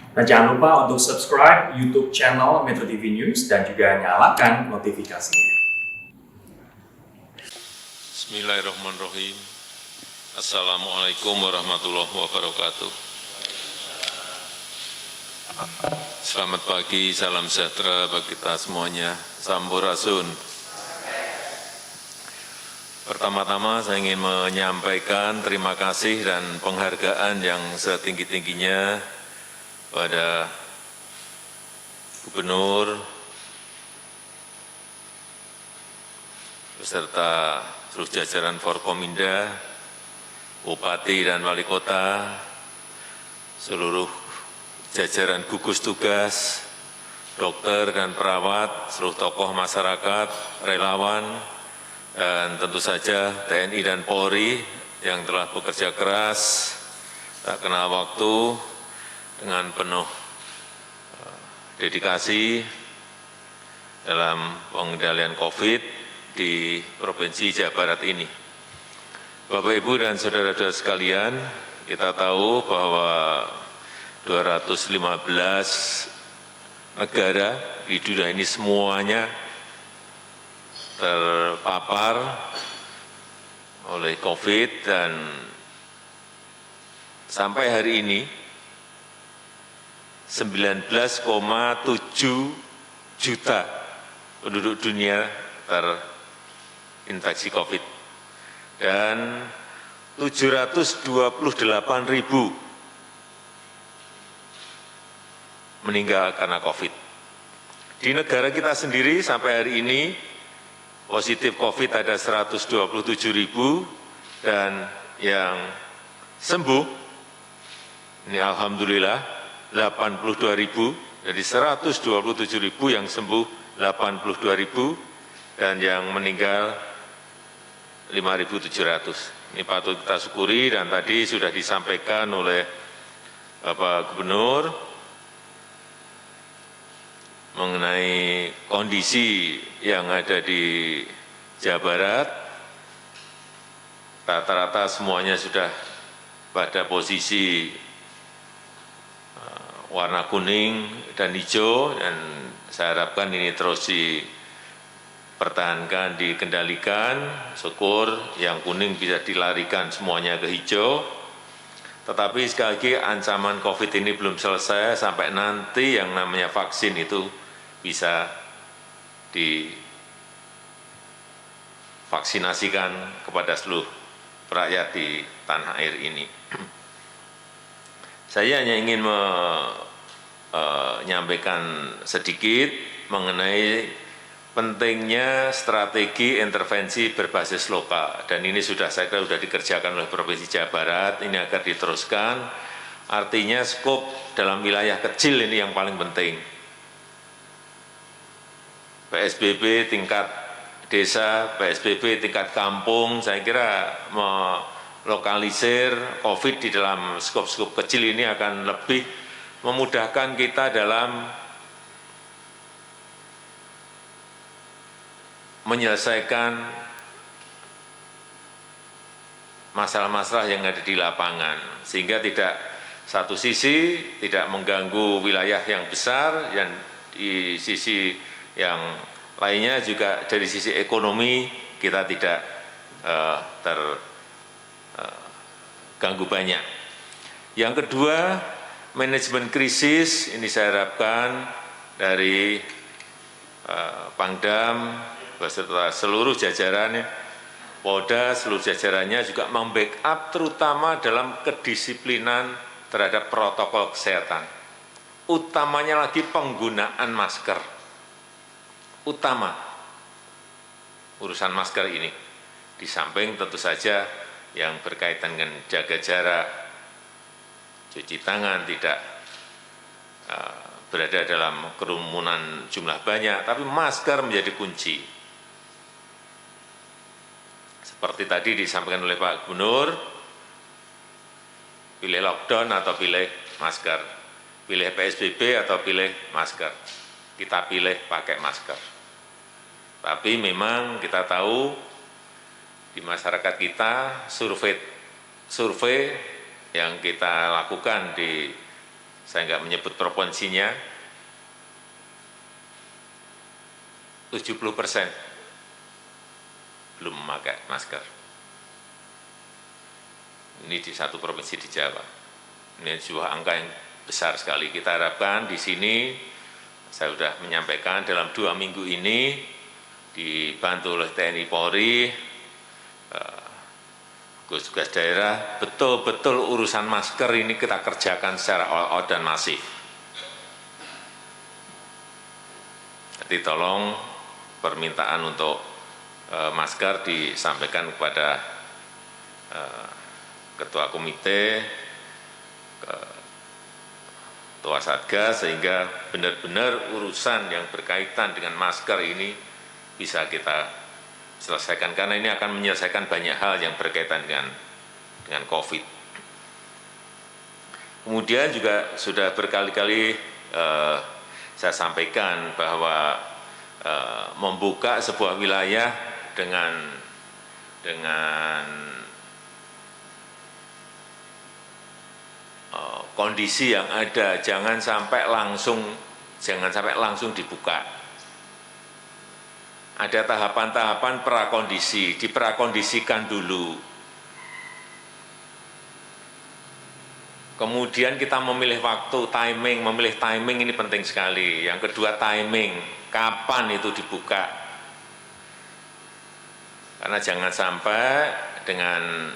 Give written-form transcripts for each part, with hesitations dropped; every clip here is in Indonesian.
Dan jangan lupa untuk subscribe YouTube channel Metro TV News dan juga nyalakan notifikasinya. Bismillahirrahmanirrahim. Assalamualaikum warahmatullahi wabarakatuh. Selamat pagi, salam sejahtera bagi kita semuanya. Sampurasun. Pertama-tama saya ingin menyampaikan terima kasih dan penghargaan yang setinggi-tingginya pada Gubernur beserta seluruh jajaran Forkominda, Bupati dan Wali Kota, seluruh jajaran gugus tugas, dokter dan perawat, seluruh tokoh masyarakat, relawan, dan tentu saja TNI dan Polri yang telah bekerja keras, tak kenal waktu, dengan penuh dedikasi dalam pengendalian COVID di Provinsi Jawa Barat ini. Bapak, Ibu, dan saudara-saudara sekalian, kita tahu bahwa 215 negara di dunia ini semuanya terpapar oleh COVID dan sampai hari ini 19,7 juta penduduk dunia terinfeksi COVID dan 728.000 meninggal karena COVID. Di negara kita sendiri sampai hari ini positif COVID ada 127.000 dan yang sembuh ini alhamdulillah 82.000, jadi 127.000 yang sembuh 82.000 dan yang meninggal 5.700. Ini patut kita syukuri dan tadi sudah disampaikan oleh Bapak Gubernur mengenai kondisi yang ada di Jawa Barat. Rata-rata semuanya sudah pada posisi warna kuning dan hijau, dan saya harapkan ini terus dipertahankan, dikendalikan. Syukur yang kuning bisa dilarikan semuanya ke hijau. Tetapi sekali lagi ancaman COVID ini belum selesai sampai nanti yang namanya vaksin itu bisa divaksinasikan kepada seluruh rakyat di tanah air ini. Saya hanya ingin menyampaikan sedikit mengenai pentingnya strategi intervensi berbasis lokal, dan ini saya kira sudah dikerjakan oleh Provinsi Jawa Barat, ini agar diteruskan. Artinya skop dalam wilayah kecil ini yang paling penting. PSBB tingkat desa, PSBB tingkat kampung, saya kira melokalisir COVID di dalam skop-skop kecil ini akan lebih memudahkan kita dalam menyelesaikan masalah-masalah yang ada di lapangan, sehingga tidak satu sisi tidak mengganggu wilayah yang besar, dan di sisi yang lainnya juga dari sisi ekonomi kita tidak terganggu banyak. Yang kedua, manajemen krisis ini saya harapkan dari Pangdam beserta seluruh jajarannya, Polda seluruh jajarannya juga membackup terutama dalam kedisiplinan terhadap protokol kesehatan. Utamanya lagi penggunaan masker. Utama urusan masker ini, di samping tentu saja yang berkaitan dengan jaga jarak, cuci tangan, tidak berada dalam kerumunan jumlah banyak, tapi masker menjadi kunci. Seperti tadi disampaikan oleh Pak Gubernur, pilih lockdown atau pilih masker, pilih PSBB atau pilih masker. Kita pilih pakai masker. Tapi memang kita tahu di masyarakat kita survei yang kita lakukan di saya nggak menyebut provinsinya, 70% belum memakai masker. Ini di satu provinsi di Jawa. Ini sebuah angka yang besar sekali. Kita harapkan di sini, saya sudah menyampaikan dalam 2 minggu ini, dibantu oleh TNI Polri, gugus tugas daerah, betul-betul urusan masker ini kita kerjakan secara all out dan masif. Jadi tolong permintaan untuk masker disampaikan kepada Ketua Komite, Ketua Satgas, sehingga benar-benar urusan yang berkaitan dengan masker ini bisa kita selesaikan, karena ini akan menyelesaikan banyak hal yang berkaitan dengan COVID. Kemudian juga sudah berkali-kali saya sampaikan bahwa membuka sebuah wilayah dengan kondisi yang ada, jangan sampai langsung dibuka. Ada tahapan-tahapan prakondisi, diprakondisikan dulu. Kemudian kita memilih waktu, memilih timing ini penting sekali. Yang kedua timing, kapan itu dibuka. Karena jangan sampai dengan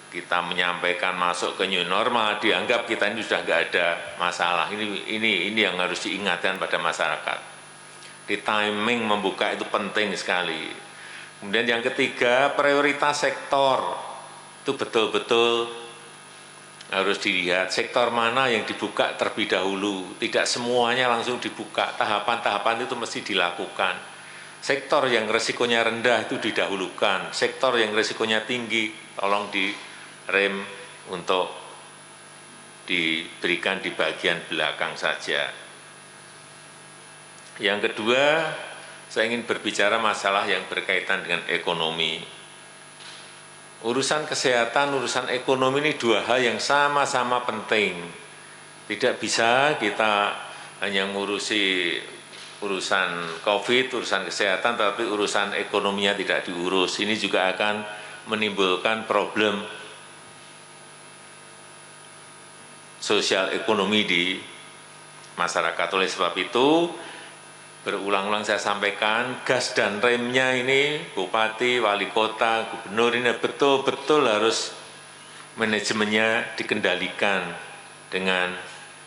kita menyampaikan masuk ke new normal, dianggap kita ini sudah nggak ada masalah. Ini yang harus diingatkan pada masyarakat. Di timing membuka itu penting sekali. Kemudian yang ketiga, prioritas sektor itu betul-betul harus dilihat sektor mana yang dibuka terlebih dahulu. Tidak semuanya langsung dibuka, tahapan-tahapan itu mesti dilakukan. Sektor yang resikonya rendah itu didahulukan, sektor yang resikonya tinggi tolong direm untuk diberikan di bagian belakang saja. Yang kedua, saya ingin berbicara masalah yang berkaitan dengan ekonomi. Urusan kesehatan, urusan ekonomi ini dua hal yang sama-sama penting. Tidak bisa kita hanya ngurusi urusan COVID, urusan kesehatan, tapi urusan ekonominya tidak diurus. Ini juga akan menimbulkan problem sosial ekonomi di masyarakat. Oleh sebab itu, berulang-ulang saya sampaikan, gas dan remnya ini, bupati, wali kota, gubernur ini betul-betul harus manajemennya dikendalikan dengan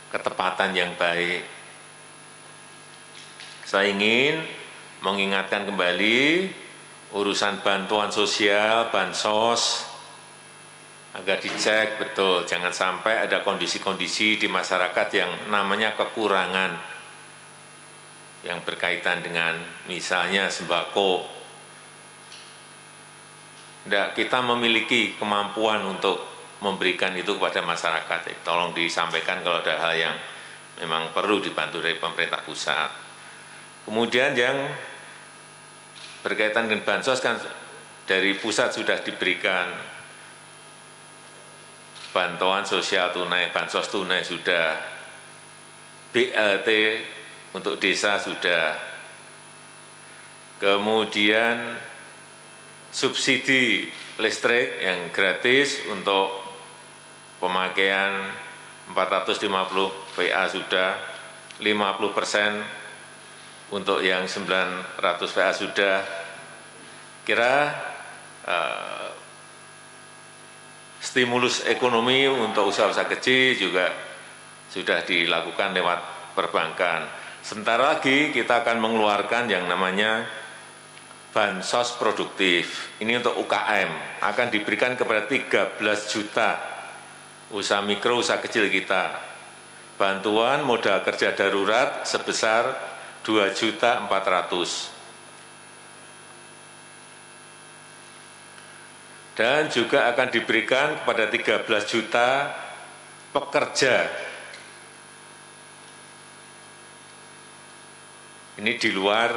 ketepatan yang baik. Saya ingin mengingatkan kembali urusan bantuan sosial, bansos, agar dicek betul, jangan sampai ada kondisi-kondisi di masyarakat yang namanya kekurangan yang berkaitan dengan misalnya sembako. Kita memiliki kemampuan untuk memberikan itu kepada masyarakat. Tolong disampaikan kalau ada hal yang memang perlu dibantu dari pemerintah pusat. Kemudian yang berkaitan dengan bansos kan dari pusat sudah diberikan bantuan sosial tunai, bansos tunai sudah, BLT untuk desa sudah, kemudian subsidi listrik yang gratis untuk pemakaian 450 VA sudah, 50% untuk yang 900 VA sudah. Kira stimulus ekonomi untuk usaha-usaha kecil juga sudah dilakukan lewat perbankan. Sebentar lagi kita akan mengeluarkan yang namanya bansos produktif. Ini untuk UKM, akan diberikan kepada 13 juta usaha mikro, usaha kecil kita. Bantuan modal kerja darurat sebesar 2.400.000. Dan juga akan diberikan kepada 13 juta pekerja. Ini di luar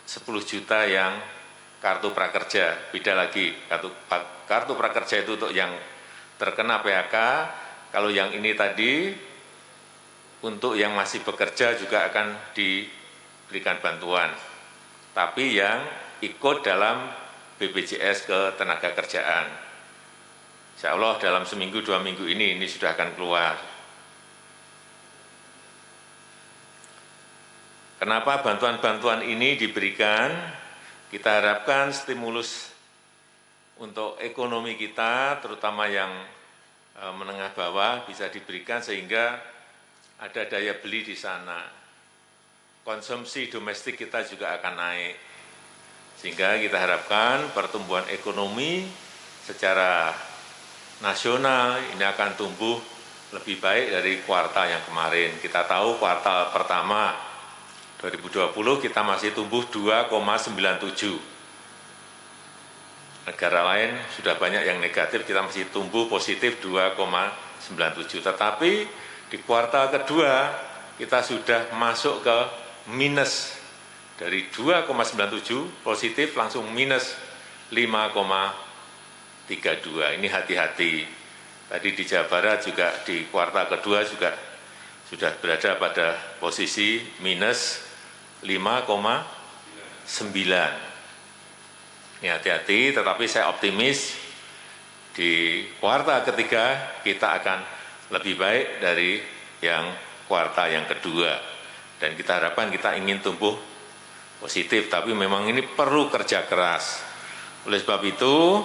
10 juta yang kartu prakerja, beda lagi. Kartu prakerja itu untuk yang terkena PHK, kalau yang ini tadi untuk yang masih bekerja juga akan diberikan bantuan. Tapi yang ikut dalam BPJS Ketenagakerjaan. Insya Allah dalam seminggu 2 minggu ini sudah akan keluar. Kenapa bantuan-bantuan ini diberikan? Kita harapkan stimulus untuk ekonomi kita, terutama yang menengah bawah, bisa diberikan sehingga ada daya beli di sana. Konsumsi domestik kita juga akan naik. Sehingga kita harapkan pertumbuhan ekonomi secara nasional ini akan tumbuh lebih baik dari kuartal yang kemarin. Kita tahu kuartal pertama 2020 kita masih tumbuh 2,97. Negara lain sudah banyak yang negatif, kita masih tumbuh positif 2,97. Tetapi di kuartal kedua kita sudah masuk ke minus. Dari 2,97 positif langsung minus 5,32. Ini hati-hati. Tadi di Jawa Barat juga di kuartal kedua juga sudah berada pada posisi minus 5,9. Ini hati-hati, tetapi saya optimis di kuartal ketiga kita akan lebih baik dari yang kuartal yang kedua. Dan kita harapkan kita ingin tumbuh positif, tapi memang ini perlu kerja keras. Oleh sebab itu,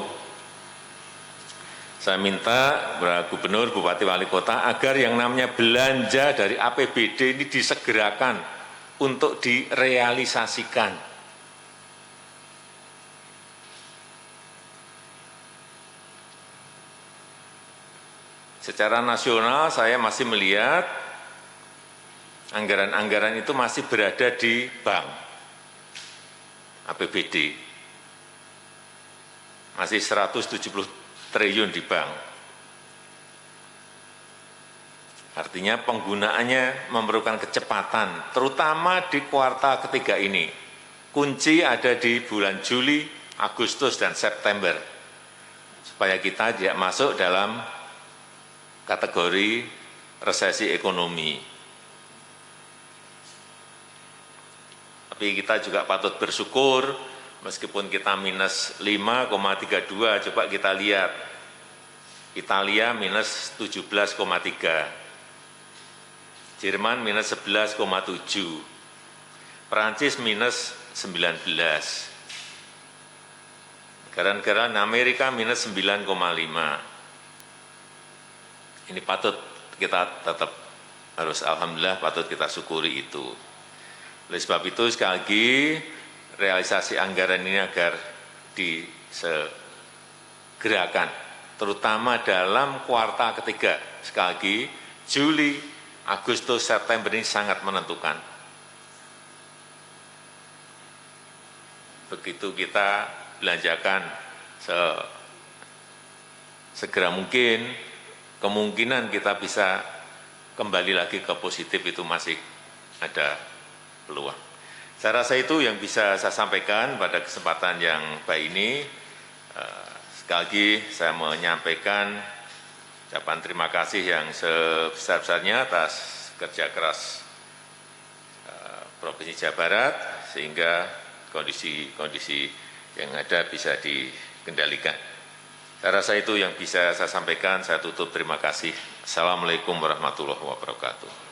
saya minta kepada Gubernur, Bupati, Wali Kota agar yang namanya belanja dari APBD ini disegerakan untuk direalisasikan. Secara nasional saya masih melihat anggaran-anggaran itu masih berada di bank, APBD. Masih 170 triliun di bank. Artinya penggunaannya memerlukan kecepatan, terutama di kuartal ketiga ini. Kunci ada di bulan Juli, Agustus, dan September. Supaya kita tidak masuk dalam kategori resesi ekonomi. Tapi kita juga patut bersyukur, meskipun kita minus 5,32, coba kita lihat. Italia minus 17,3. Jerman minus 11,7, Perancis minus 19, negara-negara Amerika minus 9,5. Ini patut kita tetap harus alhamdulillah, patut kita syukuri itu. Oleh sebab itu sekali lagi realisasi anggaran ini agar disegerakan, terutama dalam kuartal ketiga. Sekali lagi, Juli, Agustus, September ini sangat menentukan. Begitu kita belanjakan segera mungkin, kemungkinan kita bisa kembali lagi ke positif itu masih ada peluang. Saya rasa itu yang bisa saya sampaikan pada kesempatan yang baik ini. Sekali lagi saya menyampaikan ucapan terima kasih yang sebesar-besarnya atas kerja keras Provinsi Jawa Barat, sehingga kondisi-kondisi yang ada bisa dikendalikan. Saya rasa itu yang bisa saya sampaikan. Saya tutup, terima kasih. Assalamualaikum warahmatullahi wabarakatuh.